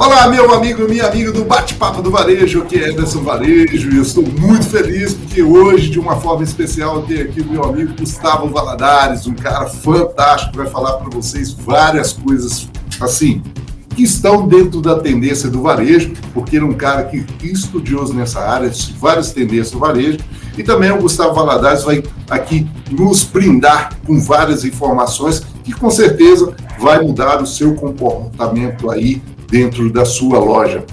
Olá, meu amigo e minha amiga do Bate-Papo do Varejo, que é Ederson Varejo, e eu estou muito feliz porque hoje, de uma forma especial, eu tenho aqui o meu amigo Gustavo Valadares, um cara fantástico, que vai falar para vocês várias coisas, assim, que estão dentro da tendência do varejo, porque ele é um cara que é estudioso nessa área, de várias tendências do varejo, e também o Gustavo Valadares vai aqui nos brindar com várias informações que com certeza vai mudar o seu comportamento aí dentro da sua loja.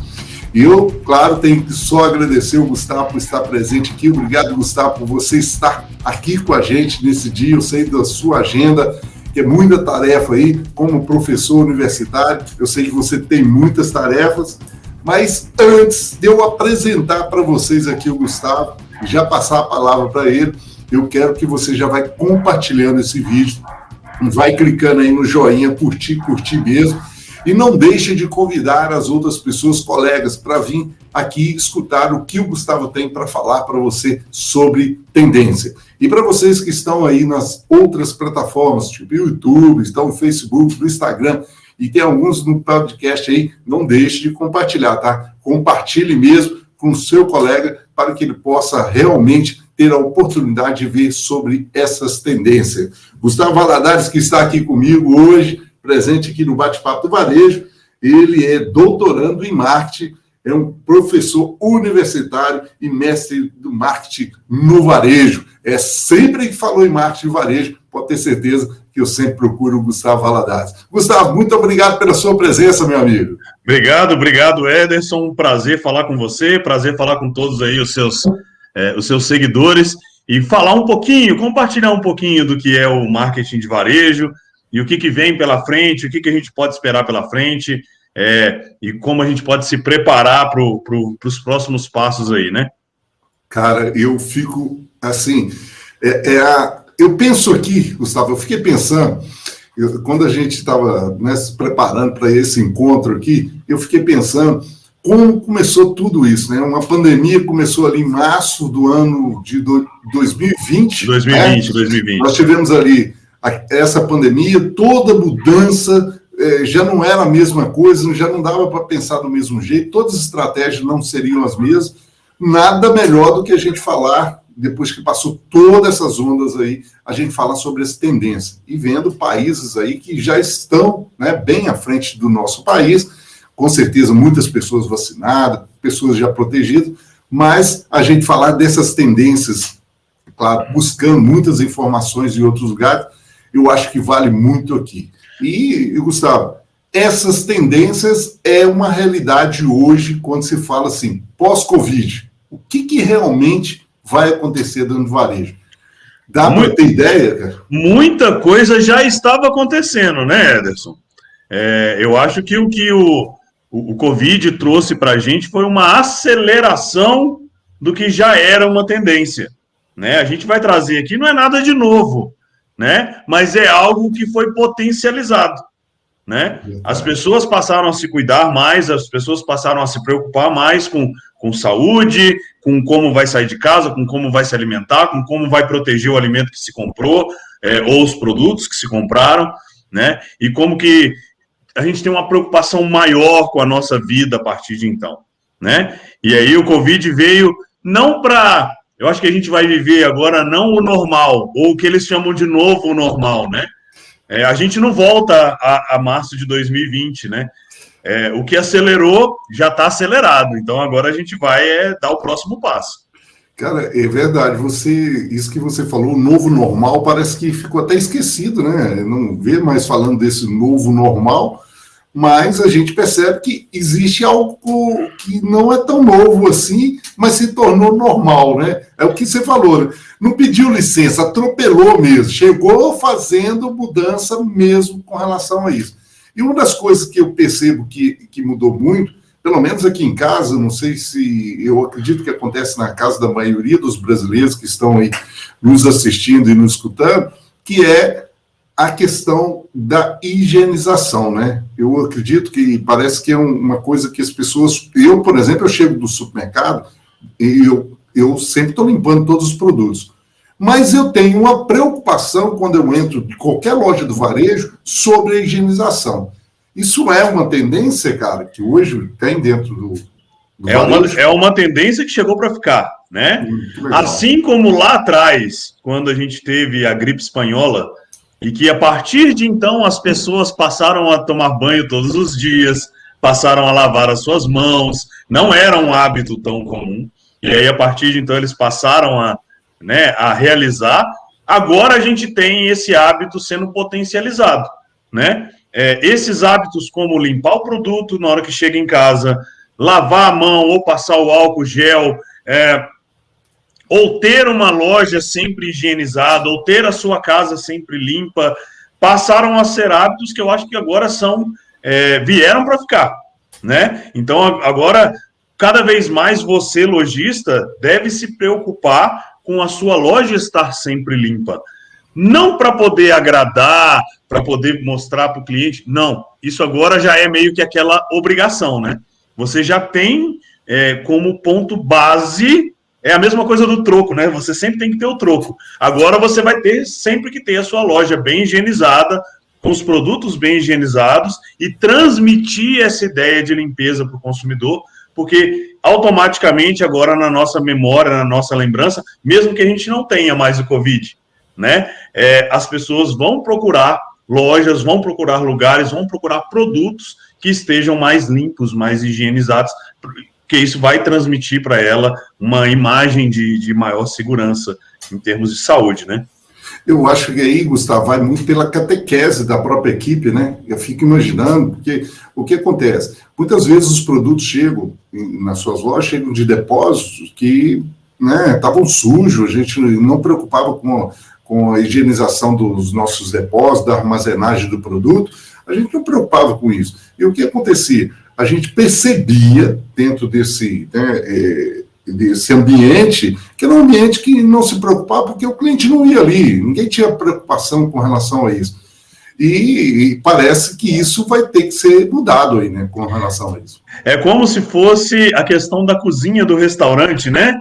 E eu, claro, tenho que só agradecer o Gustavo por estar presente aqui. Obrigado, Gustavo, por você estar aqui com a gente nesse dia. Eu sei da sua agenda, que é muita tarefa aí, como professor universitário. Eu sei que você tem muitas tarefas, mas antes de eu apresentar para vocês aqui o Gustavo, e já passar a palavra para ele, eu quero que você já vai compartilhando esse vídeo, vai clicando aí no joinha, curtir mesmo, e não deixe de convidar as outras pessoas, colegas, para vir aqui escutar o que o Gustavo tem para falar para você sobre tendência. E para vocês que estão aí nas outras plataformas, tipo YouTube, estão no Facebook, no Instagram, e tem alguns no podcast aí, não deixe de compartilhar, tá? Compartilhe mesmo com o seu colega para que ele possa realmente ter a oportunidade de ver sobre essas tendências. Gustavo Valadares, que está aqui comigo hoje, presente aqui no Bate-Papo do Varejo, ele é doutorando em marketing, é um professor universitário e mestre do marketing no varejo. É sempre que falou em marketing e varejo, pode ter certeza que eu sempre procuro o Gustavo Valadares. Gustavo, muito obrigado pela sua presença, meu amigo. Obrigado, Ederson. Um prazer falar com você, prazer falar com todos aí os seus seguidores e falar um pouquinho, compartilhar um pouquinho do que é o marketing de varejo e o que vem pela frente, o que a gente pode esperar pela frente e como a gente pode se preparar para os próximos passos aí, né? Cara, eu fico assim, eu penso aqui, Gustavo, eu fiquei pensando, quando a gente estava se preparando para esse encontro aqui, eu fiquei pensando como começou tudo isso, né? Uma pandemia começou ali em março do ano de 2020. 2020. Nós tivemos ali essa pandemia, toda mudança, já não era a mesma coisa, já não dava para pensar do mesmo jeito, todas as estratégias não seriam as mesmas. Nada melhor do que a gente falar, depois que passou todas essas ondas aí, a gente falar sobre essa tendência. E vendo países aí que já estão, né, bem à frente do nosso país, com certeza muitas pessoas vacinadas, pessoas já protegidas, mas a gente falar dessas tendências, claro, buscando muitas informações em outros lugares, eu acho que vale muito aqui. E Gustavo, essas tendências é uma realidade hoje, quando se fala assim, pós-Covid. O que realmente vai acontecer dentro do varejo? Dá para ter ideia, cara? Muita coisa já estava acontecendo, né, Ederson? Eu acho que o Covid trouxe para a gente foi uma aceleração do que já era uma tendência, né? A gente vai trazer aqui, não é nada de novo, né? Mas é algo que foi potencializado, né? As pessoas passaram a se cuidar mais, as pessoas passaram a se preocupar mais com saúde, com como vai sair de casa, com como vai se alimentar, com como vai proteger o alimento que se comprou, ou os produtos que se compraram, né? E como que a gente tem uma preocupação maior com a nossa vida a partir de então, né? E aí o Covid veio não para... Eu acho que a gente vai viver agora não o normal, ou o que eles chamam de novo normal, né? A gente não volta a março de 2020, né? O que acelerou já está acelerado, então agora a gente vai dar o próximo passo. Cara, é verdade, isso que você falou, o novo normal, parece que ficou até esquecido, né? Não vê mais falando desse novo normal, mas a gente percebe que existe algo que não é tão novo assim, mas se tornou normal, né? É o que você falou, né? Não pediu licença, atropelou mesmo, chegou fazendo mudança mesmo com relação a isso. E uma das coisas que eu percebo que mudou muito, pelo menos aqui em casa, não sei se eu acredito que acontece na casa da maioria dos brasileiros que estão aí nos assistindo e nos escutando, que é a questão da higienização, né? Eu acredito que parece que é uma coisa que as pessoas... Eu, por exemplo, eu chego do supermercado e eu sempre estou limpando todos os produtos. Mas eu tenho uma preocupação quando eu entro em qualquer loja do varejo sobre a higienização. Isso é uma tendência, cara, que hoje tem dentro do é uma tendência que chegou para ficar, né? Assim como lá atrás, quando a gente teve a gripe espanhola, e que a partir de então as pessoas passaram a tomar banho todos os dias, passaram a lavar as suas mãos, não era um hábito tão comum, e aí a partir de então eles passaram a realizar. Agora a gente tem esse hábito sendo potencializado, né? Esses hábitos como limpar o produto na hora que chega em casa, lavar a mão ou passar o álcool gel, ou ter uma loja sempre higienizada, ou ter a sua casa sempre limpa, passaram a ser hábitos que eu acho que agora vieram para ficar, né? Então, agora, cada vez mais você, lojista, deve se preocupar com a sua loja estar sempre limpa. Não para poder agradar, para poder mostrar para o cliente, não. Isso agora já é meio que aquela obrigação, né? Você já tem como ponto base. É a mesma coisa do troco, né? Você sempre tem que ter o troco. Agora você vai ter sempre que ter a sua loja bem higienizada, com os produtos bem higienizados e transmitir essa ideia de limpeza para o consumidor, porque automaticamente agora na nossa memória, na nossa lembrança, mesmo que a gente não tenha mais o Covid, né? As pessoas vão procurar lojas, vão procurar lugares, vão procurar produtos que estejam mais limpos, mais higienizados, porque isso vai transmitir para ela uma imagem de maior segurança em termos de saúde, né? Eu acho que aí, Gustavo, vai muito pela catequese da própria equipe, né? Eu fico imaginando, porque o que acontece? Muitas vezes os produtos chegam, nas suas lojas, chegam de depósitos que estavam sujos, a gente não preocupava com a higienização dos nossos depósitos, da armazenagem do produto, a gente não preocupava com isso. E o que acontecia? A gente percebia dentro desse ambiente, que era um ambiente que não se preocupava, porque o cliente não ia ali, ninguém tinha preocupação com relação a isso. E parece que isso vai ter que ser mudado aí, né, com relação a isso. É como se fosse a questão da cozinha do restaurante, né?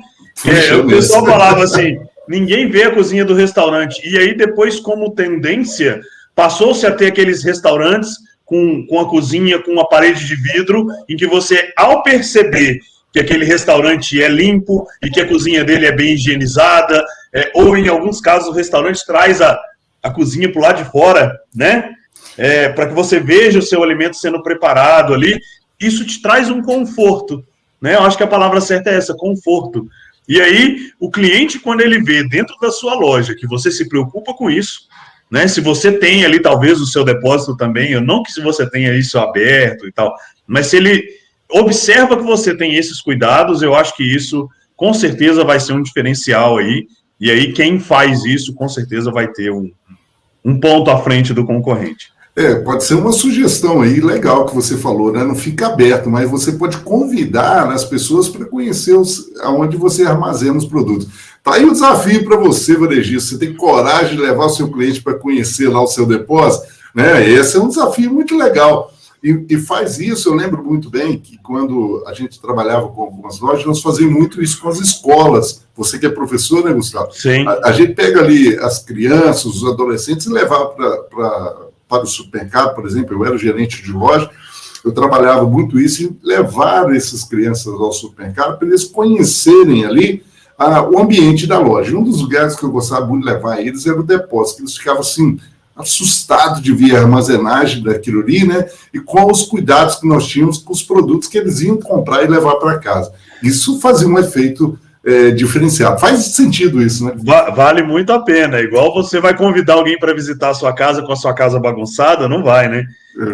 O pessoal falava assim, ninguém vê a cozinha do restaurante. E aí depois, como tendência, passou-se a ter aqueles restaurantes com a cozinha, com uma parede de vidro, em que você, ao perceber que aquele restaurante é limpo e que a cozinha dele é bem higienizada, ou em alguns casos o restaurante traz a cozinha para o lado de fora, né? Para que você veja o seu alimento sendo preparado ali, isso te traz um conforto, né? Eu acho que a palavra certa é essa, conforto. E aí, o cliente, quando ele vê dentro da sua loja que você se preocupa com isso, né? Se você tem ali, talvez, o seu depósito também, eu não que se você tenha isso aberto e tal, mas se ele observa que você tem esses cuidados, eu acho que isso, com certeza, vai ser um diferencial aí, e aí quem faz isso, com certeza, vai ter um ponto à frente do concorrente. Pode ser uma sugestão aí legal que você falou, né? Não fica aberto, mas você pode convidar as pessoas para conhecer aonde você armazena os produtos. Tá aí o desafio para você, varejista. Você tem coragem de levar o seu cliente para conhecer lá o seu depósito, né? Esse é um desafio muito legal. E faz isso, eu lembro muito bem que quando a gente trabalhava com algumas lojas, nós fazíamos muito isso com as escolas. Você que é professor, né, Gustavo? Sim. A gente pega ali as crianças, os adolescentes e levava para o supermercado, por exemplo. Eu era gerente de loja, eu trabalhava muito isso e levar essas crianças ao supermercado para eles conhecerem ali o ambiente da loja. Um dos lugares que eu gostava muito de levar eles era o depósito, que eles ficavam assim, assustado de ver a armazenagem daquilo ali, né? E com os cuidados que nós tínhamos com os produtos que eles iam comprar e levar para casa. Isso fazia um efeito diferenciado. Faz sentido isso, né? Vale muito a pena. Igual você vai convidar alguém para visitar a sua casa com a sua casa bagunçada, não vai, né?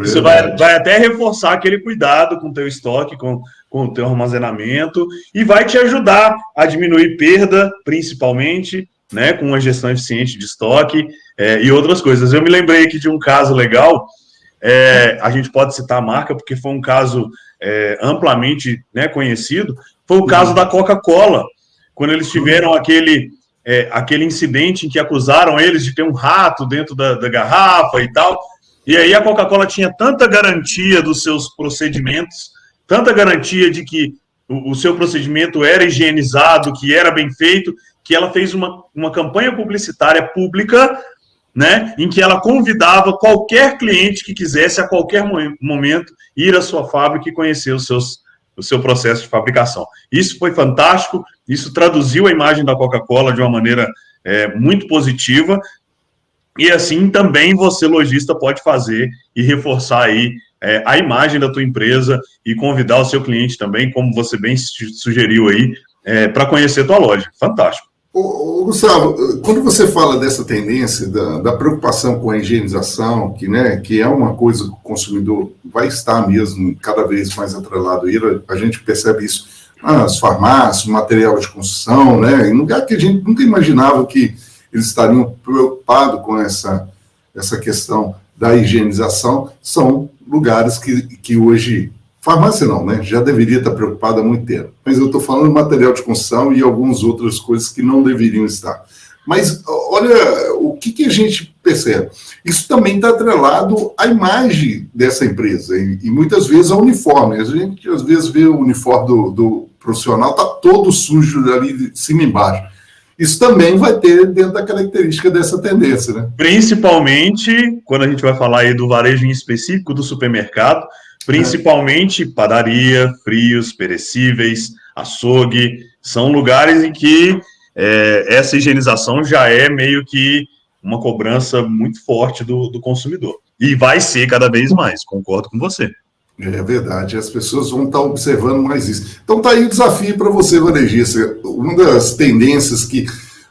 Isso vai até reforçar aquele cuidado com o teu estoque, com o teu armazenamento, e vai te ajudar a diminuir perda, principalmente, né, com uma gestão eficiente de estoque e outras coisas. Eu me lembrei aqui de um caso legal, a gente pode citar a marca, porque foi um caso amplamente, né, conhecido, foi o caso da Coca-Cola, quando eles tiveram aquele incidente em que acusaram eles de ter um rato dentro da garrafa e tal, e aí a Coca-Cola tinha tanta garantia dos seus procedimentos, tanta garantia de que o seu procedimento era higienizado, que era bem feito, que ela fez uma campanha publicitária pública né, em que ela convidava qualquer cliente que quisesse, a qualquer momento, ir à sua fábrica e conhecer o seu processo de fabricação. Isso foi fantástico, isso traduziu a imagem da Coca-Cola de uma maneira muito positiva, e assim também você, lojista, pode fazer e reforçar aí a imagem da tua empresa e convidar o seu cliente também, como você bem sugeriu aí, para conhecer a tua loja. Fantástico. Gustavo, quando você fala dessa tendência da preocupação com a higienização, que é uma coisa que o consumidor vai estar mesmo cada vez mais atrelado a gente percebe isso nas farmácias, material de construção, né, em lugar que a gente nunca imaginava que eles estariam preocupados com essa questão da higienização, são lugares que hoje... Farmácia não, né? Já deveria estar preocupada há muito tempo. Mas eu estou falando de material de construção e algumas outras coisas que não deveriam estar. Mas olha, o que a gente percebe? Isso também está atrelado à imagem dessa empresa e muitas vezes ao uniforme. A gente às vezes vê o uniforme do profissional, está todo sujo ali de cima e embaixo. Isso também vai ter dentro da característica dessa tendência, né? Principalmente quando a gente vai falar aí do varejo em específico, do supermercado, principalmente padaria, frios, perecíveis, açougue, são lugares em que essa higienização já é meio que uma cobrança muito forte do consumidor. E vai ser cada vez mais, concordo com você. É verdade, as pessoas vão estar observando mais isso. Então tá aí o desafio para você, varejista. Uma das tendências que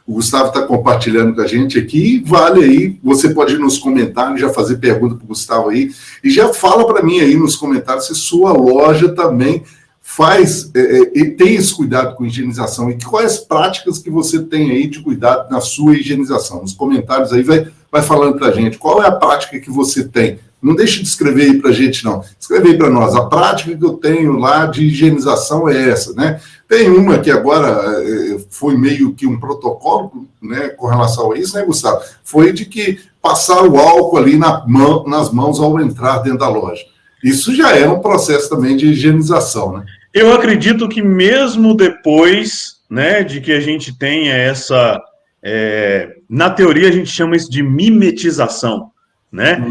o Gustavo está compartilhando com a gente aqui, vale aí, você pode ir nos comentários, já fazer pergunta para o Gustavo aí, e já fala para mim aí nos comentários se sua loja também faz, e tem esse cuidado com higienização, e quais práticas que você tem aí de cuidado na sua higienização. Nos comentários aí vai falando para a gente, qual é a prática que você tem. Não deixe de escrever aí para a gente, não. Escreve aí para nós. A prática que eu tenho lá de higienização é essa, né? Tem uma que agora foi meio que um protocolo, né, com relação a isso, né, Gustavo? Foi de que passar o álcool ali nas mãos ao entrar dentro da loja. Isso já é um processo também de higienização, né? Eu acredito que mesmo depois, né, de que a gente tenha essa... na teoria, a gente chama isso de mimetização, né?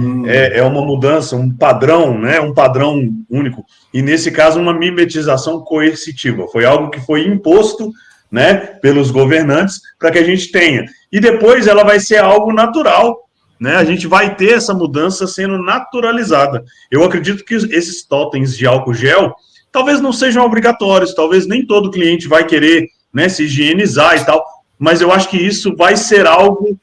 É uma mudança, um padrão, né? Um padrão único. E, nesse caso, uma mimetização coercitiva. Foi algo que foi imposto, né, pelos governantes para que a gente tenha. E depois ela vai ser algo natural, né? A gente vai ter essa mudança sendo naturalizada. Eu acredito que esses totens de álcool gel talvez não sejam obrigatórios, talvez nem todo cliente vai querer, né, se higienizar e tal, mas eu acho que isso vai ser algo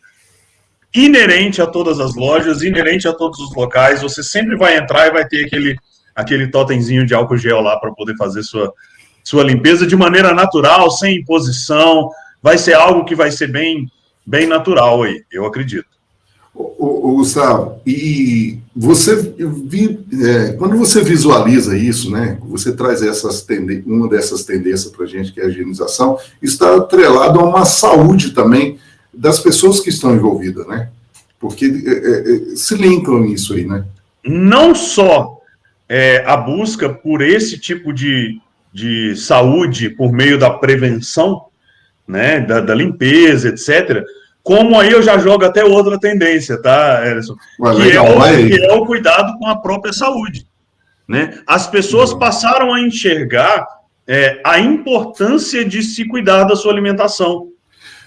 inerente a todas as lojas, inerente a todos os locais. Você sempre vai entrar e vai ter aquele totemzinho de álcool gel lá para poder fazer sua limpeza de maneira natural, sem imposição. Vai ser algo que vai ser bem natural aí, eu acredito. Gustavo, e você quando você visualiza isso, né? Você traz uma dessas tendências para a gente, que é a higienização, está atrelado a uma saúde também das pessoas que estão envolvidas, né? Porque se linkam nisso aí, né? Não só a busca por esse tipo de saúde por meio da prevenção, né, da limpeza, etc., como aí eu já jogo até outra tendência, tá, Ellison? Que é o cuidado com a própria saúde, né? As pessoas passaram a enxergar a importância de se cuidar da sua alimentação.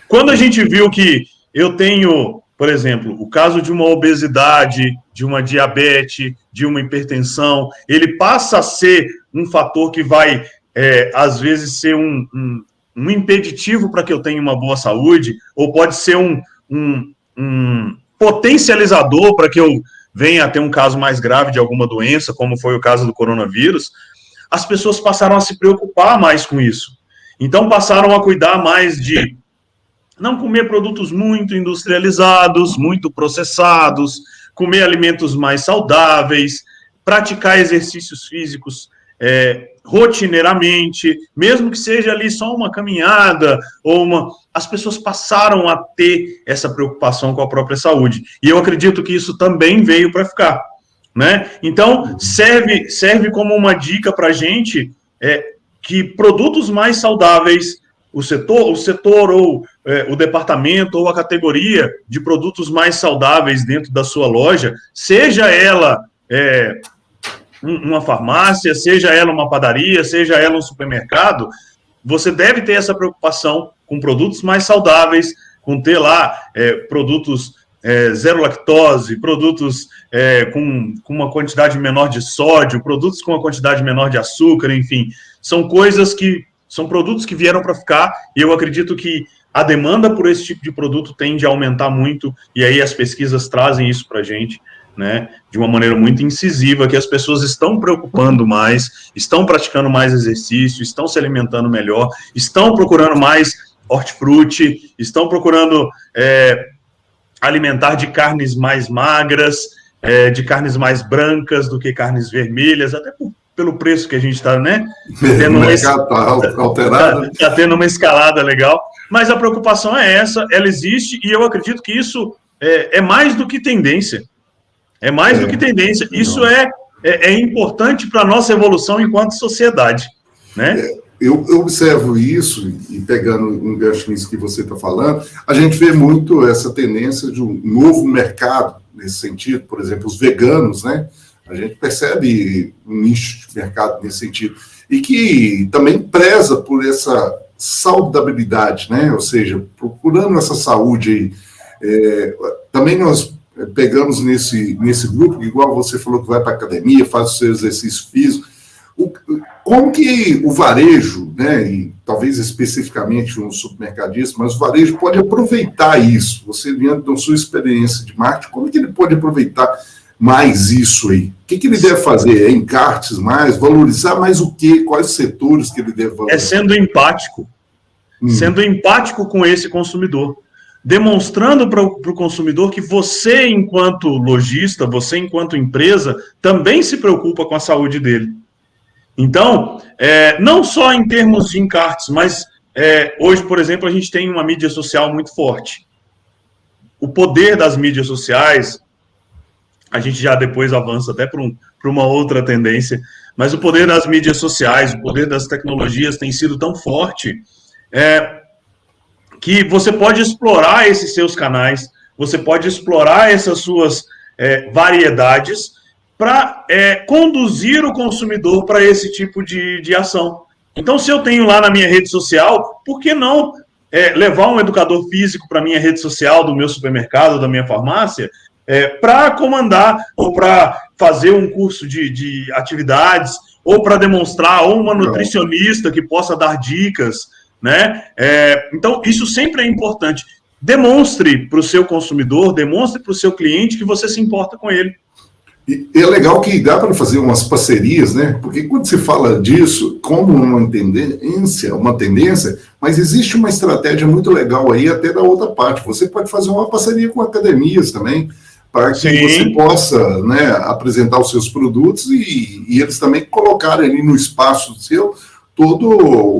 Quando a gente viu que eu tenho, por exemplo, o caso de uma obesidade, de uma diabetes, de uma hipertensão, ele passa a ser um fator que vai, às vezes, ser um impeditivo para que eu tenha uma boa saúde, ou pode ser um potencializador para que eu venha a ter um caso mais grave de alguma doença, como foi o caso do coronavírus. As pessoas passaram a se preocupar mais com isso. Então, passaram a cuidar mais de não comer produtos muito industrializados, muito processados, comer alimentos mais saudáveis, praticar exercícios físicos rotineiramente, mesmo que seja ali só uma caminhada, as pessoas passaram a ter essa preocupação com a própria saúde. E eu acredito que isso também veio para ficar, né? Então, serve como uma dica para a gente que produtos mais saudáveis, o setor ou o departamento ou a categoria de produtos mais saudáveis dentro da sua loja, seja ela uma farmácia, seja ela uma padaria, seja ela um supermercado, você deve ter essa preocupação com produtos mais saudáveis, com ter lá produtos zero lactose, produtos com uma quantidade menor de sódio, produtos com uma quantidade menor de açúcar, enfim, são produtos que vieram para ficar, e eu acredito que a demanda por esse tipo de produto tende a aumentar muito, e aí as pesquisas trazem isso para a gente, né, de uma maneira muito incisiva, que as pessoas estão preocupando mais, estão praticando mais exercício, estão se alimentando melhor, estão procurando mais hortifruti, estão procurando alimentar de carnes mais magras, de carnes mais brancas do que carnes vermelhas, até pelo preço que a gente está, né? O mercado está alterado. Está tendo uma escalada legal, mas a preocupação é essa, ela existe, e eu acredito que isso é mais do que tendência. É mais do que tendência. Isso é importante para a nossa evolução enquanto sociedade, né? Eu observo isso, e pegando um gancho nisso que você está falando, a gente vê muito essa tendência de um novo mercado nesse sentido, por exemplo, os veganos, né? A gente percebe um nicho de mercado nesse sentido, e que também preza por essa saudabilidade, né? Ou seja, procurando essa saúde aí. Também nós pegamos nesse grupo, igual você falou que vai para a academia, faz o seu exercício físico, como que o varejo, né, e talvez especificamente um supermercadista, mas o varejo pode aproveitar isso? Você, dentro da sua experiência de marketing, como que ele pode aproveitar mais isso aí? O que ele deve fazer? Encartes mais? Valorizar mais o quê? Quais setores que ele deve valorizar? Sendo empático. Sendo empático com esse consumidor. Demonstrando para o consumidor que você, enquanto lojista, você, enquanto empresa, também se preocupa com a saúde dele. Então, não só em termos de encartes, mas hoje, por exemplo, a gente tem uma mídia social muito forte. O poder das mídias sociais, a gente já depois avança até para uma outra tendência, mas o poder das mídias sociais, o poder das tecnologias tem sido tão forte que você pode explorar esses seus canais, você pode explorar essas suas variedades para conduzir o consumidor para esse tipo de ação. Então, se eu tenho lá na minha rede social, por que não levar um educador físico para a minha rede social, do meu supermercado, da minha farmácia, para comandar ou para fazer um curso de atividades, ou para demonstrar, ou uma nutricionista que possa dar dicas, né? Então, isso sempre é importante. Demonstre para o seu consumidor, demonstre para o seu cliente que você se importa com ele. E é legal que dá para fazer umas parcerias, né? Porque quando se fala disso como uma tendência, mas existe uma estratégia muito legal aí até da outra parte. Você pode fazer uma parceria com academias também, para que você possa, né, apresentar os seus produtos e eles também colocarem ali no espaço seu todos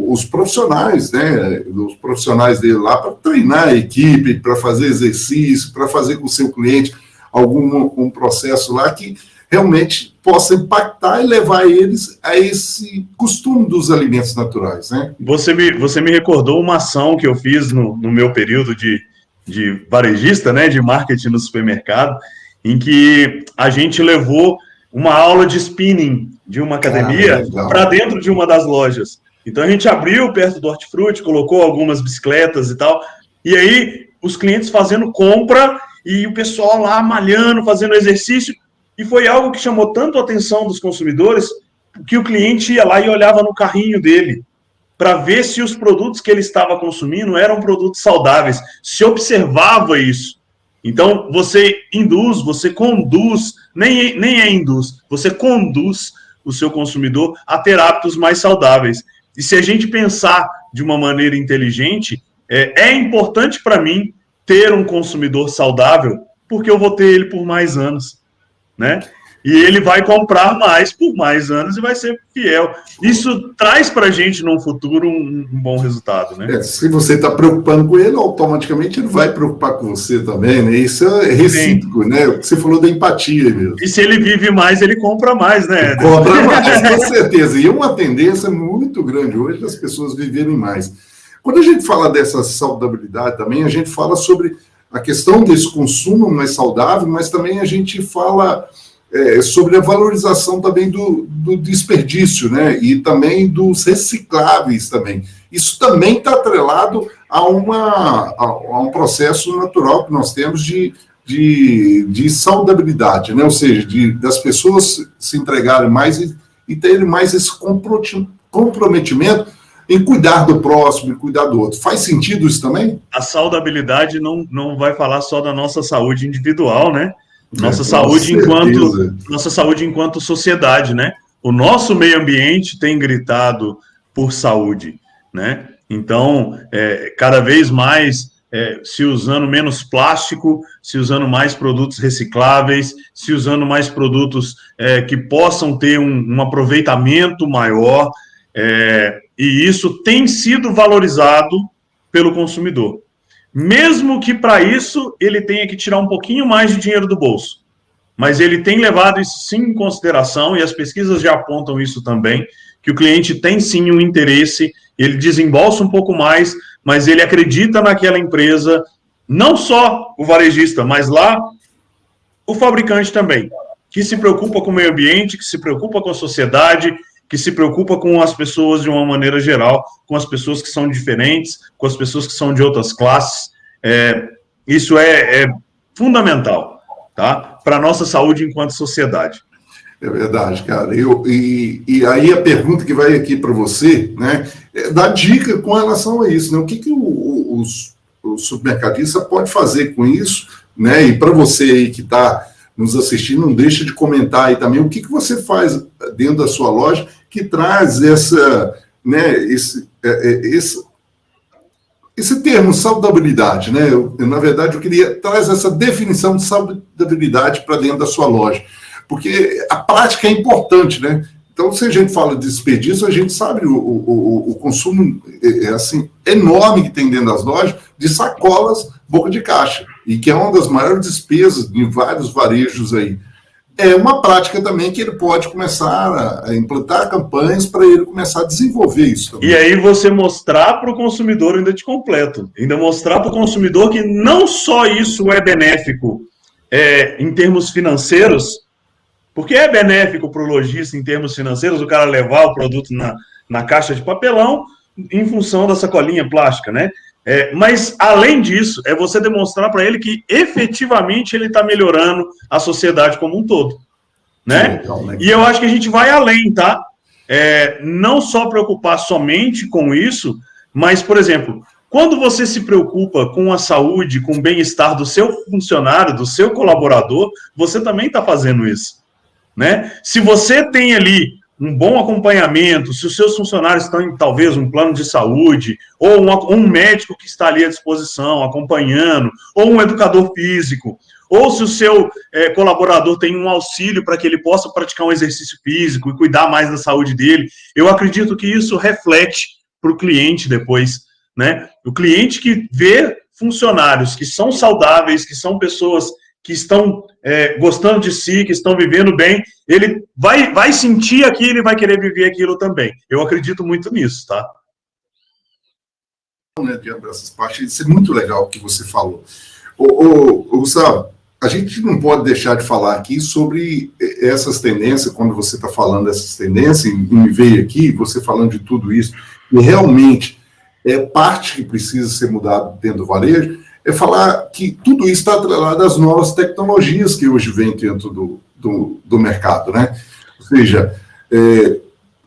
os profissionais, né? Os profissionais dele lá para treinar a equipe, para fazer exercício, para fazer com o seu cliente um processo lá que realmente possa impactar e levar eles a esse costume dos alimentos naturais, né? Você me recordou uma ação que eu fiz no meu período de varejista, né, de marketing no supermercado, em que a gente levou uma aula de spinning de uma academia para dentro de uma das lojas. Então a gente abriu perto do hortifruti, colocou algumas bicicletas e tal, e aí os clientes fazendo compra e o pessoal lá malhando, fazendo exercício, e foi algo que chamou tanto a atenção dos consumidores que o cliente ia lá e olhava no carrinho dele para ver se os produtos que ele estava consumindo eram produtos saudáveis, se observava isso. Então, você induz, você conduz, nem induz, você conduz o seu consumidor a ter hábitos mais saudáveis. E se a gente pensar de uma maneira inteligente, é importante para mim ter um consumidor saudável, porque eu vou ter ele por mais anos, né? E ele vai comprar mais por mais anos e vai ser fiel. Isso traz para a gente, no futuro, um bom resultado, né? Se você está preocupando com ele, automaticamente ele vai preocupar com você também, né? Isso é recíproco, né? O que você falou da empatia mesmo. E se ele vive mais, ele compra mais, né? Compra mais, com certeza. E é uma tendência muito grande hoje das pessoas viverem mais. Quando a gente fala dessa saudabilidade também, a gente fala sobre a questão desse consumo mais saudável, mas também a gente fala sobre a valorização também do desperdício, né? E também dos recicláveis também. Isso também está atrelado a um processo natural que nós temos de saudabilidade, né? Ou seja, das pessoas se entregarem mais e terem mais esse comprometimento em cuidar do próximo e cuidar do outro. Faz sentido isso também? A saudabilidade não vai falar só da nossa saúde individual, né? Nossa saúde enquanto sociedade, né? O nosso meio ambiente tem gritado por saúde, né? Então, cada vez mais se usando menos plástico, se usando mais produtos recicláveis, se usando mais produtos que possam ter um aproveitamento maior, e isso tem sido valorizado pelo consumidor. Mesmo que para isso ele tenha que tirar um pouquinho mais de dinheiro do bolso. Mas ele tem levado isso sim em consideração, e as pesquisas já apontam isso também, que o cliente tem sim um interesse, ele desembolsa um pouco mais, mas ele acredita naquela empresa, não só o varejista, mas lá o fabricante também, que se preocupa com o meio ambiente, que se preocupa com a sociedade, que se preocupa com as pessoas de uma maneira geral, com as pessoas que são diferentes, com as pessoas que são de outras classes. Isso é fundamental, tá? Para a nossa saúde enquanto sociedade. É verdade, cara. E aí a pergunta que vai aqui para você, né, dá dica com relação a isso, né? O que o supermercadista pode fazer com isso, né? E para você aí que está nos assistindo, não deixa de comentar aí também o que você faz dentro da sua loja que traz esse termo saudabilidade, né? Na verdade, eu queria trazer essa definição de saudabilidade para dentro da sua loja, porque a prática é importante, né? Então, se a gente fala de desperdício, a gente sabe o consumo assim, enorme que tem dentro das lojas de sacolas boca de caixa, e que é uma das maiores despesas de vários varejos aí. É uma prática também que ele pode começar a implantar campanhas para ele começar a desenvolver isso também. E aí você mostrar para o consumidor, ainda te completo, ainda mostrar para o consumidor que não só isso é benéfico em termos financeiros, porque é benéfico para o lojista em termos financeiros o cara levar o produto na caixa de papelão em função da sacolinha plástica, né? Mas, além disso, é você demonstrar para ele que efetivamente ele está melhorando a sociedade como um todo, né? E eu acho que a gente vai além, tá? Não só preocupar somente com isso, mas, por exemplo, quando você se preocupa com a saúde, com o bem-estar do seu funcionário, do seu colaborador, você também está fazendo isso, né? Se você tem ali um bom acompanhamento, se os seus funcionários estão em talvez um plano de saúde, ou um médico que está ali à disposição, acompanhando, ou um educador físico, ou se o seu colaborador tem um auxílio para que ele possa praticar um exercício físico e cuidar mais da saúde dele, eu acredito que isso reflete para o cliente depois, né? O cliente que vê funcionários que são saudáveis, que são pessoas que estão gostando de si, que estão vivendo bem, ele vai sentir aquilo e vai querer viver aquilo também. Eu acredito muito nisso, tá? Diante dessas partes, isso é muito legal o que você falou. Gustavo, a gente não pode deixar de falar aqui sobre essas tendências, quando você está falando dessas tendências, e me veio aqui, você falando de tudo isso, e realmente é parte que precisa ser mudado dentro do varejo, é falar que tudo isso está atrelado às novas tecnologias que hoje vêm dentro do mercado, né? Ou seja,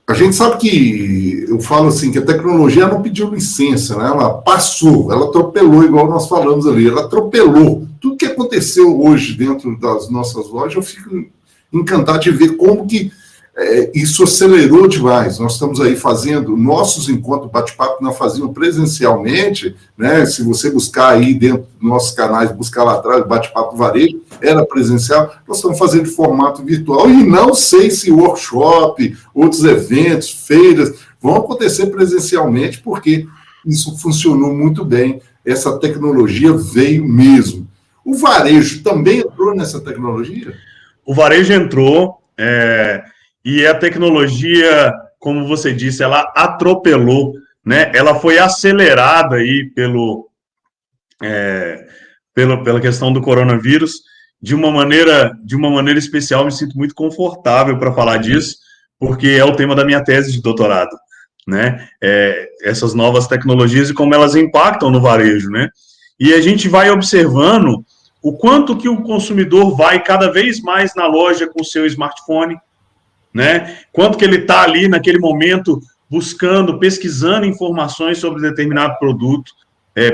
a gente sabe que, eu falo assim, que a tecnologia não pediu licença, né? Ela passou, ela atropelou, igual nós falamos ali, ela atropelou. Tudo que aconteceu hoje dentro das nossas lojas, eu fico encantado de ver como que isso acelerou demais. Nós estamos aí fazendo nossos encontros bate-papo, nós fazíamos presencialmente, né? Se você buscar aí dentro dos nossos canais, buscar lá atrás, bate-papo varejo, era presencial, nós estamos fazendo de formato virtual, e não sei se workshop, outros eventos, feiras, vão acontecer presencialmente, porque isso funcionou muito bem, essa tecnologia veio mesmo. O varejo também entrou nessa tecnologia? O varejo entrou, e a tecnologia, como você disse, ela atropelou, né, ela foi acelerada aí pela questão do coronavírus de uma maneira especial. Me sinto muito confortável para falar disso, porque é o tema da minha tese de doutorado, né? Essas novas tecnologias e como elas impactam no varejo, né? E a gente vai observando o quanto que o consumidor vai cada vez mais na loja com o seu smartphone, né? Quanto que ele está ali naquele momento buscando, pesquisando informações sobre determinado produto,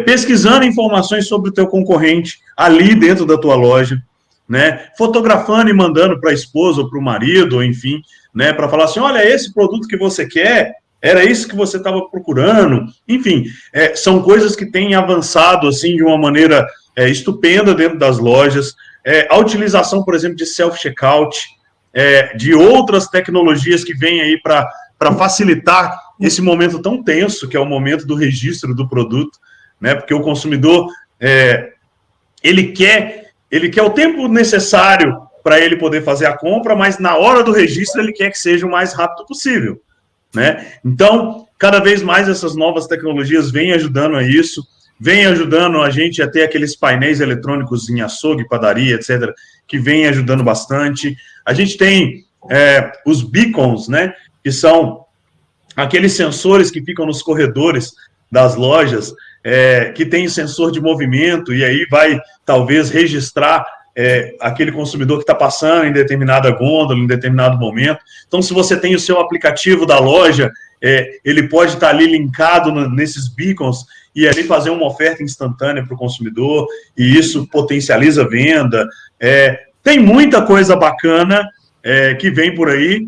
pesquisando informações sobre o teu concorrente ali dentro da tua loja, né? Fotografando e mandando para a esposa ou para o marido, ou enfim, né? Para falar assim, olha, esse produto que você quer, era isso que você estava procurando. Enfim, são coisas que têm avançado assim de uma maneira estupenda dentro das lojas. A utilização, por exemplo, de self-checkout, de outras tecnologias que vêm aí para facilitar esse momento tão tenso, que é o momento do registro do produto, né? Porque o consumidor, ele quer o tempo necessário para ele poder fazer a compra, mas na hora do registro ele quer que seja o mais rápido possível, né? Então, cada vez mais essas novas tecnologias vêm ajudando a isso, vêm ajudando a gente a ter aqueles painéis eletrônicos em açougue, padaria, etc., que vêm ajudando bastante. A gente tem os beacons, né, que são aqueles sensores que ficam nos corredores das lojas, que tem sensor de movimento, e aí vai, talvez, registrar aquele consumidor que está passando em determinada gôndola, em determinado momento. Então, se você tem o seu aplicativo da loja, ele pode estar ali linkado nesses beacons e ali fazer uma oferta instantânea para o consumidor, e isso potencializa a venda. Tem muita coisa bacana que vem por aí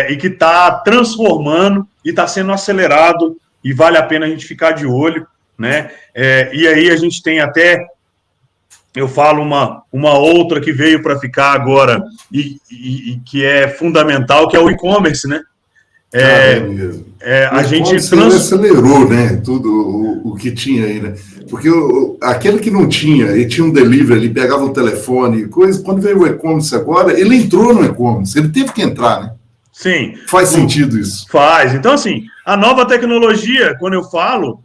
e que está transformando e está sendo acelerado, e vale a pena a gente ficar de olho, né? E aí a gente tem até, eu falo uma outra que veio para ficar agora e que é fundamental, que é o e-commerce, né? A gente acelerou, né, tudo o que tinha aí, né? Porque aquele que não tinha, ele tinha um delivery, ele pegava o telefone, coisa. Quando veio o e-commerce agora, ele entrou no e-commerce, ele teve que entrar, né? Sim. Faz sentido isso. Faz. Então, assim, a nova tecnologia, quando eu falo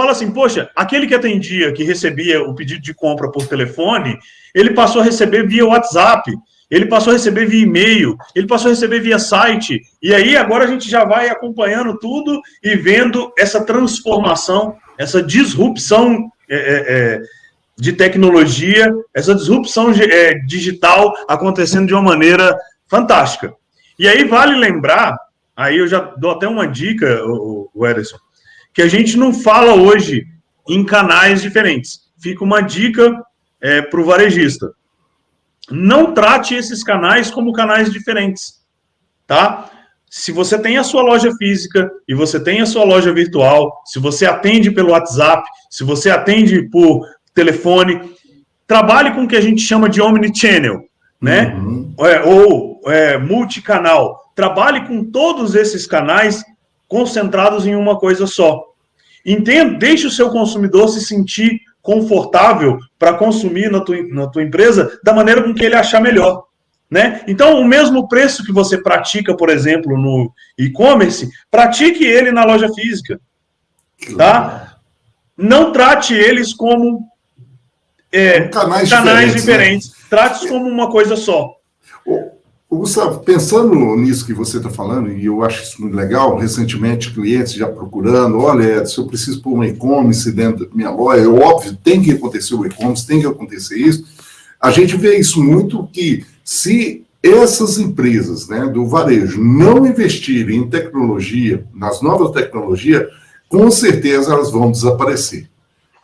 assim, poxa, aquele que atendia, que recebia o pedido de compra por telefone, ele passou a receber via WhatsApp, ele passou a receber via e-mail, ele passou a receber via site, e aí agora a gente já vai acompanhando tudo e vendo essa transformação, essa disrupção de tecnologia, essa disrupção digital acontecendo de uma maneira fantástica. E aí vale lembrar, aí eu já dou até uma dica, o Ederson, que a gente não fala hoje em canais diferentes. Fica uma dica para o varejista. Não trate esses canais como canais diferentes, tá? Se você tem a sua loja física e você tem a sua loja virtual, se você atende pelo WhatsApp, se você atende por telefone, trabalhe com o que a gente chama de omnichannel, né? Ou multicanal. Trabalhe com todos esses canais concentrados em uma coisa só. Deixe o seu consumidor se sentir confortável para consumir na tua empresa da maneira com que ele achar melhor, né? Então, o mesmo preço que você pratica, por exemplo, no e-commerce, pratique ele na loja física, tá? Não trate eles como canais diferentes. Né? Trate-os como uma coisa só. Gustavo, pensando nisso que você está falando, e eu acho isso muito legal, recentemente clientes já procurando, olha, se eu preciso pôr um e-commerce dentro da minha loja, óbvio, tem que acontecer o e-commerce, tem que acontecer isso. A gente vê isso muito, que se essas empresas, né, do varejo não investirem em tecnologia, nas novas tecnologias, com certeza elas vão desaparecer.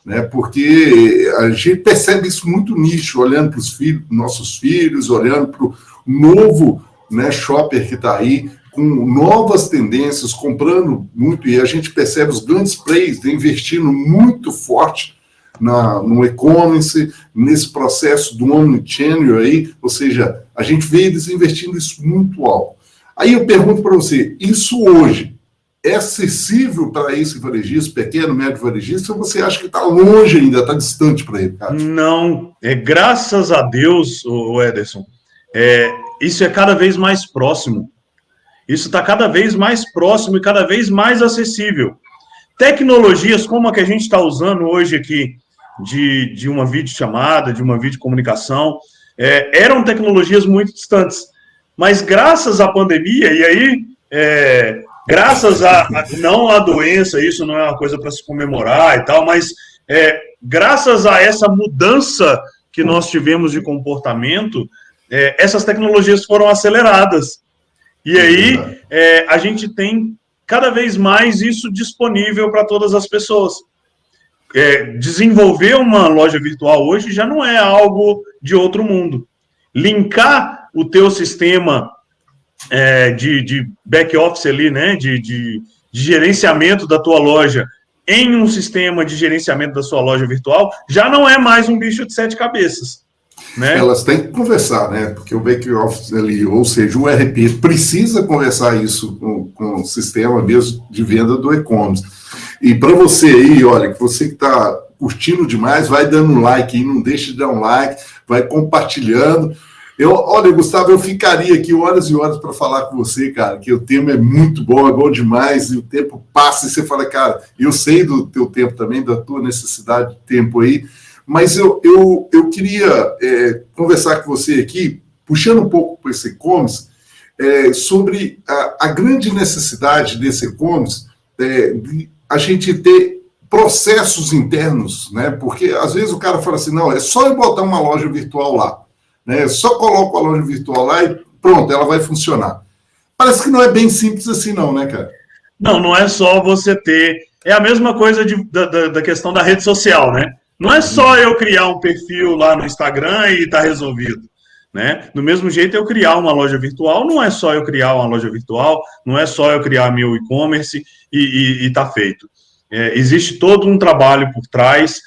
Né, porque a gente percebe isso muito nicho, olhando para os nossos filhos, olhando para o novo, né, shopper que está aí, com novas tendências, comprando muito, e a gente percebe os grandes players investindo muito forte no e-commerce, nesse processo do omnichannel aí, ou seja, a gente vê eles investindo isso muito alto. Aí eu pergunto para você, isso hoje é acessível para esse varejista, pequeno, médio varejista, ou você acha que está longe ainda, está distante para ele, cara? Não, graças a Deus, o Ederson, isso é cada vez mais próximo. Isso está cada vez mais próximo e cada vez mais acessível. tecnologias como a que a gente está usando hoje aqui, de uma videochamada, de uma videocomunicação, eram tecnologias muito distantes. Mas graças à pandemia, e aí, graças não à doença, isso não é uma coisa para se comemorar e tal, mas graças a essa mudança que nós tivemos de comportamento, essas tecnologias foram aceleradas. E aí, a gente tem cada vez mais isso disponível para todas as pessoas. Desenvolver uma loja virtual hoje já não é algo de outro mundo. Linkar o teu sistema de back-office ali, né, de gerenciamento da tua loja em um sistema de gerenciamento da sua loja virtual já não é mais um bicho de 7 cabeças. Né? Elas têm que conversar, né? Porque o back-office ali, ou seja, o ERP, precisa conversar isso com o sistema mesmo de venda do e-commerce. E para você aí, olha, que você que está curtindo demais, vai dando um like aí, não deixe de dar um like, vai compartilhando. Olha, Gustavo, eu ficaria aqui horas e horas para falar com você, cara, que o tema é muito bom, é bom demais, e o tempo passa e você fala, cara, eu sei do teu tempo também, da tua necessidade de tempo aí, mas eu queria conversar com você aqui, puxando um pouco para esse e-commerce, sobre a grande necessidade desse e-commerce, de a gente ter processos internos, né? Porque às vezes o cara fala assim, não, é só eu botar uma loja virtual lá, né? Só coloco a loja virtual lá e pronto, ela vai funcionar. Parece que não é bem simples assim não, né, cara? Não é só você ter... É a mesma coisa da questão da rede social, né? Não é só eu criar um perfil lá no Instagram e tá resolvido, né? Do mesmo jeito, eu criar uma loja virtual, não é só eu criar uma loja virtual, não é só eu criar meu e-commerce e tá feito. Existe todo um trabalho por trás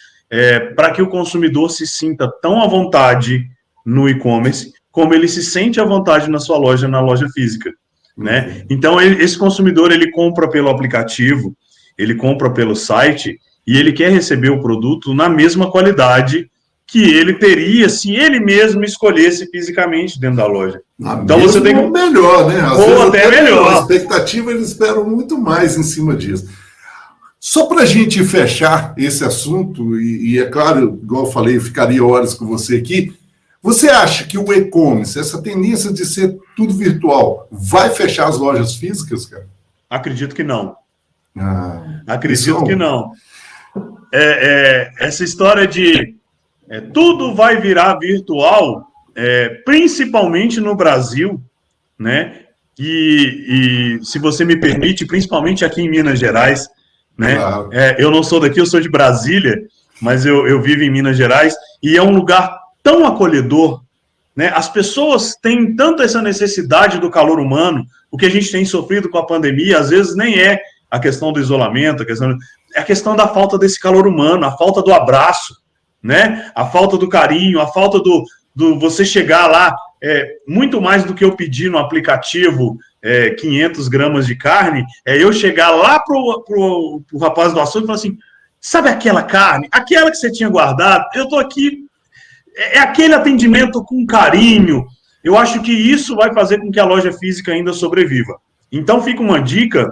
para que o consumidor se sinta tão à vontade no e-commerce como ele se sente à vontade na sua loja, na loja física, né? Então, esse consumidor, ele compra pelo aplicativo, ele compra pelo site e ele quer receber o produto na mesma qualidade que ele teria se ele mesmo escolhesse fisicamente dentro da loja. Então você tem que... melhor, né? Ou até melhor. A expectativa, eles esperam muito mais em cima disso. Só para a gente fechar esse assunto, e é claro, igual eu falei, eu ficaria horas com você aqui, você acha que o e-commerce, essa tendência de ser tudo virtual, vai fechar as lojas físicas, cara? Acredito que não. Acredito que não. Essa história de tudo vai virar virtual, principalmente no Brasil, né? E se você me permite, principalmente aqui em Minas Gerais, né? Claro. Eu não sou daqui, eu sou de Brasília, mas eu vivo em Minas Gerais e é um lugar tão acolhedor, né? As pessoas têm tanto essa necessidade do calor humano, o que a gente tem sofrido com a pandemia, às vezes nem é a questão do isolamento, a questão da falta desse calor humano, a falta do abraço, né? A falta do carinho, a falta do você chegar lá, muito mais do que eu pedir no aplicativo 500 gramas de carne, eu chegar lá pro rapaz do açougue e falar assim, sabe aquela carne, aquela que você tinha guardado, eu tô aqui, aquele atendimento com carinho. Eu acho que isso vai fazer com que a loja física ainda sobreviva. Então fica uma dica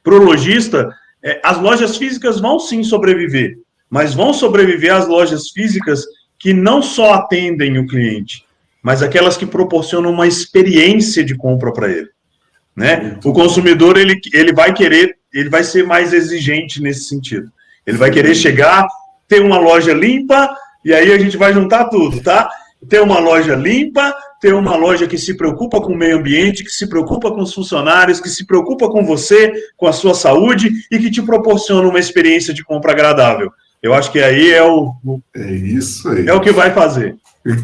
para o lojista, as lojas físicas vão sim sobreviver, mas vão sobreviver as lojas físicas que não só atendem o cliente, mas aquelas que proporcionam uma experiência de compra para ele, né? O consumidor, ele vai querer, ele vai ser mais exigente nesse sentido. Ele vai querer chegar, ter uma loja limpa, e aí a gente vai juntar tudo, tá? Ter uma loja limpa, ter uma loja que se preocupa com o meio ambiente, que se preocupa com os funcionários, que se preocupa com você, com a sua saúde e que te proporciona uma experiência de compra agradável. Eu acho que aí é isso aí. É o que vai fazer.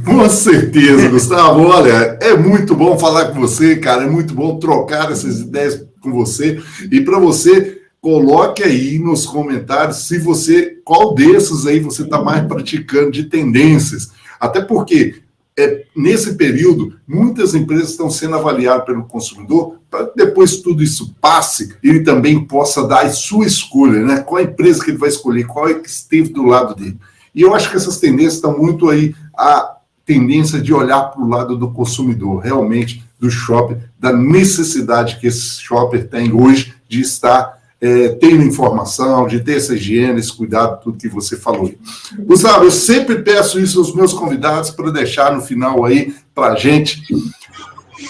Com certeza, Gustavo. Olha, é muito bom falar com você, cara. É muito bom trocar essas ideias com você. E para você, coloque aí nos comentários qual desses aí você está mais praticando de tendências. Até porque, nesse período, muitas empresas estão sendo avaliadas pelo consumidor para depois tudo isso passe, ele também possa dar a sua escolha, né? Qual a empresa que ele vai escolher, qual é que esteve do lado dele. E eu acho que essas tendências estão muito aí, a tendência de olhar para o lado do consumidor, realmente, do shopper, da necessidade que esse shopper tem hoje de estar tendo informação, de ter essa higiene, esse cuidado, tudo que você falou. Gustavo, eu sempre peço isso aos meus convidados para deixar no final aí para a gente.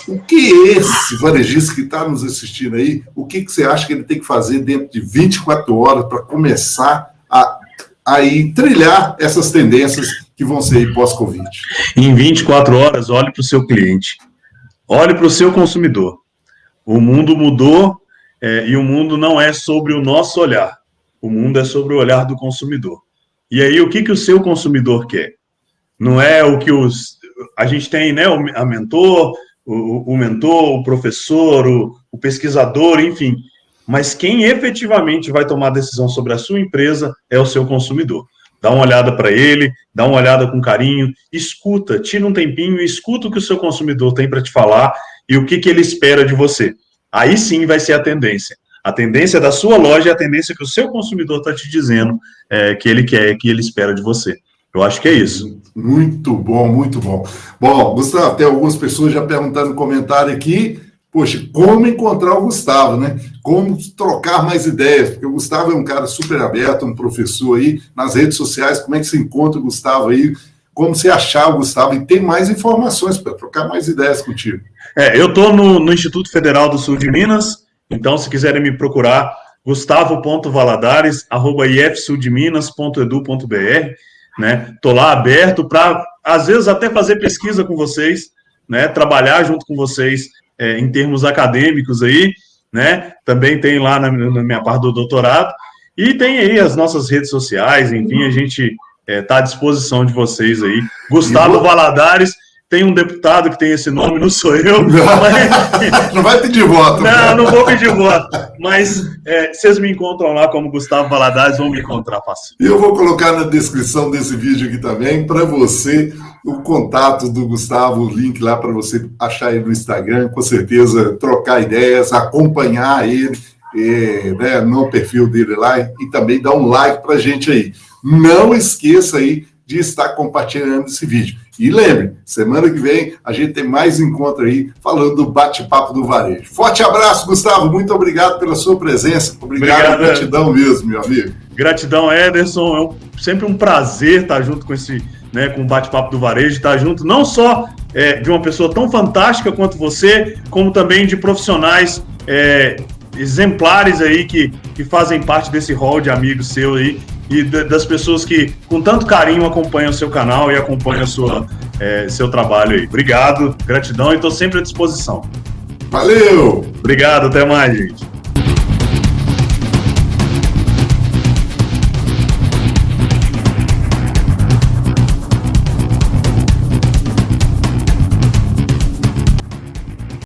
O que esse varejista que está nos assistindo aí, o que você acha que ele tem que fazer dentro de 24 horas para começar a trilhar essas tendências que vão ser pós-Covid? Em 24 horas, olhe para o seu cliente, olhe para o seu consumidor. O mundo mudou e o mundo não é sobre o nosso olhar, o mundo é sobre o olhar do consumidor. E aí, o que o seu consumidor quer? Não é o que a gente tem, né, o mentor, o professor, o pesquisador, enfim. Mas quem efetivamente vai tomar decisão sobre a sua empresa é o seu consumidor. Dá uma olhada para ele, dá uma olhada com carinho, escuta, tira um tempinho e escuta o que o seu consumidor tem para te falar e o que ele espera de você. Aí sim vai ser a tendência. A tendência da sua loja é a tendência que o seu consumidor está te dizendo que ele quer, que ele espera de você. Eu acho que é isso. Muito bom, muito bom. Bom, Gustavo, tem algumas pessoas já perguntando no comentário aqui, poxa, como encontrar o Gustavo, né? Como trocar mais ideias, porque o Gustavo é um cara super aberto, um professor aí, nas redes sociais, como é que você encontra o Gustavo aí, como você achar o Gustavo e tem mais informações para trocar mais ideias contigo. Eu estou no Instituto Federal do Sul de Minas, então se quiserem me procurar, gustavo.valadares@ifsudminas.edu.br, né? Estou lá aberto para, às vezes, até fazer pesquisa com vocês, né? Trabalhar junto com vocês em termos acadêmicos aí, né? Também tem lá na minha parte do doutorado, e tem aí as nossas redes sociais, enfim, a gente está à disposição de vocês aí. Gustavo Valadares, tem um deputado que tem esse nome, não sou eu. Mas... Não vai pedir voto. Não vou pedir voto. Mas vocês me encontram lá como Gustavo Valadares, vão me encontrar fácil. E eu vou colocar na descrição desse vídeo aqui também, para você, o contato do Gustavo, o link lá para você achar ele no Instagram, com certeza, trocar ideias, acompanhar ele né, no perfil dele lá e também dar um like para a gente aí. Não esqueça aí de estar compartilhando esse vídeo. E lembre, semana que vem a gente tem mais encontro aí falando do bate-papo do varejo. Forte abraço, Gustavo. Muito obrigado pela sua presença. Obrigado, gratidão mesmo, meu amigo. Gratidão, Ederson. É sempre um prazer estar junto com esse, né, com o bate-papo do varejo, estar junto não só de uma pessoa tão fantástica quanto você, como também de profissionais exemplares aí que fazem parte desse hall de amigos seu aí, e das pessoas que, com tanto carinho, acompanham o seu canal e acompanham seu trabalho aí. Obrigado, gratidão, e estou sempre à disposição. Valeu! Obrigado, até mais, gente.